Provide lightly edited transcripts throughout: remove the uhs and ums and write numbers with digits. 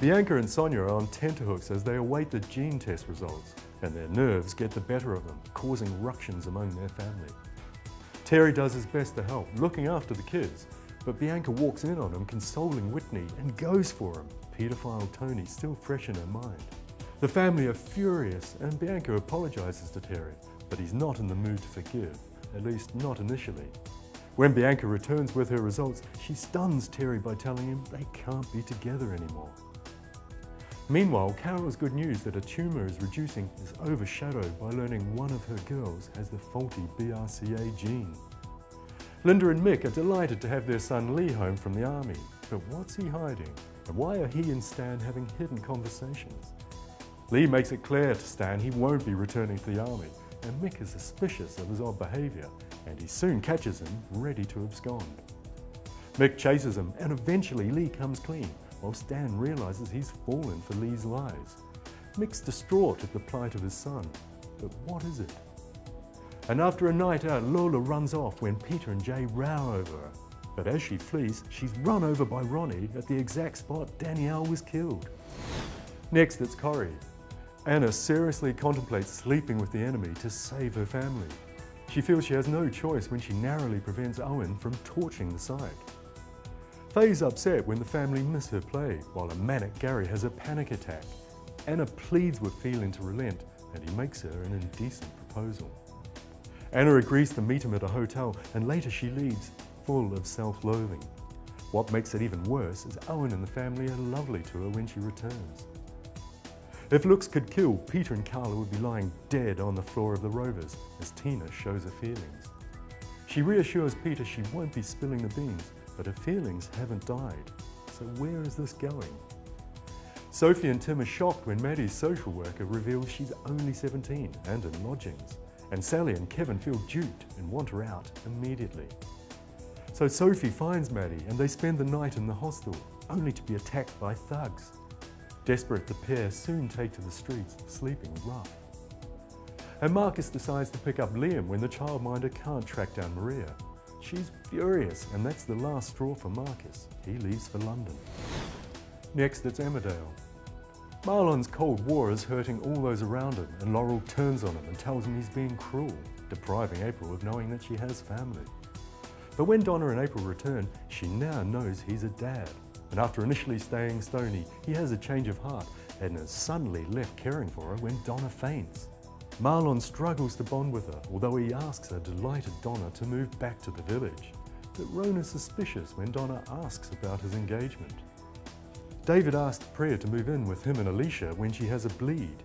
Bianca and Sonia are on tenterhooks as they await the gene test results, and their nerves get the better of them, causing ructions among their family. Terry does his best to help, looking after the kids, but Bianca walks in on him, consoling Whitney, and goes for him, paedophile Tony still fresh in her mind. The family are furious, and Bianca apologises to Terry, but he's not in the mood to forgive, at least not initially. When Bianca returns with her results, she stuns Terry by telling him they can't be together anymore. Meanwhile, Carol's good news that a tumour is reducing is overshadowed by learning one of her girls has the faulty BRCA gene. Linda and Mick are delighted to have their son Lee home from the army, but what's he hiding? And why are he and Stan having hidden conversations? Lee makes it clear to Stan he won't be returning to the army, and Mick is suspicious of his odd behaviour, and he soon catches him ready to abscond. Mick chases him, and eventually Lee comes clean, while Stan realises he's fallen for Lee's lies. Mick's distraught at the plight of his son, but what is it? And after a night out, Lola runs off when Peter and Jay row over her. But as she flees, she's run over by Ronnie at the exact spot Danielle was killed. Next, it's Corrie. Anna seriously contemplates sleeping with the enemy to save her family. She feels she has no choice when she narrowly prevents Owen from torching the site. Faye's upset when the family miss her play, while a manic Gary has a panic attack. Anna pleads with Phelan to relent, and he makes her an indecent proposal. Anna agrees to meet him at a hotel, and later she leaves, full of self-loathing. What makes it even worse is Owen and the family are lovely to her when she returns. If looks could kill, Peter and Carla would be lying dead on the floor of the Rovers, as Tina shows her feelings. She reassures Peter she won't be spilling the beans, but her feelings haven't died. So where is this going? Sophie and Tim are shocked when Maddie's social worker reveals she's only 17 and in lodgings, and Sally and Kevin feel duped and want her out immediately. So Sophie finds Maddie and they spend the night in the hostel, only to be attacked by thugs. Desperate, the pair soon take to the streets, sleeping rough. And Marcus decides to pick up Liam when the childminder can't track down Maria. She's furious, and that's the last straw for Marcus. He leaves for London. Next, it's Emmerdale. Marlon's Cold War is hurting all those around him, and Laurel turns on him and tells him he's being cruel, depriving April of knowing that she has family. But when Donna and April return, she now knows he's a dad. And after initially staying stony, he has a change of heart and is suddenly left caring for her when Donna faints. Marlon struggles to bond with her, although he asks a delighted Donna to move back to the village. But Rona's suspicious when Donna asks about his engagement. David asks Priya to move in with him and Alicia when she has a bleed.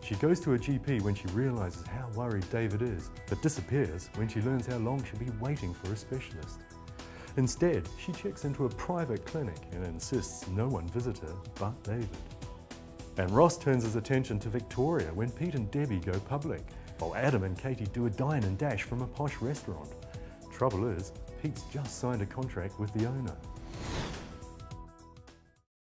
She goes to her GP when she realises how worried David is, but disappears when she learns how long she'll be waiting for a specialist. Instead, she checks into a private clinic and insists no one visit her but David. And Ross turns his attention to Victoria when Pete and Debbie go public, while Adam and Katie do a dine and dash from a posh restaurant. Trouble is, Pete's just signed a contract with the owner.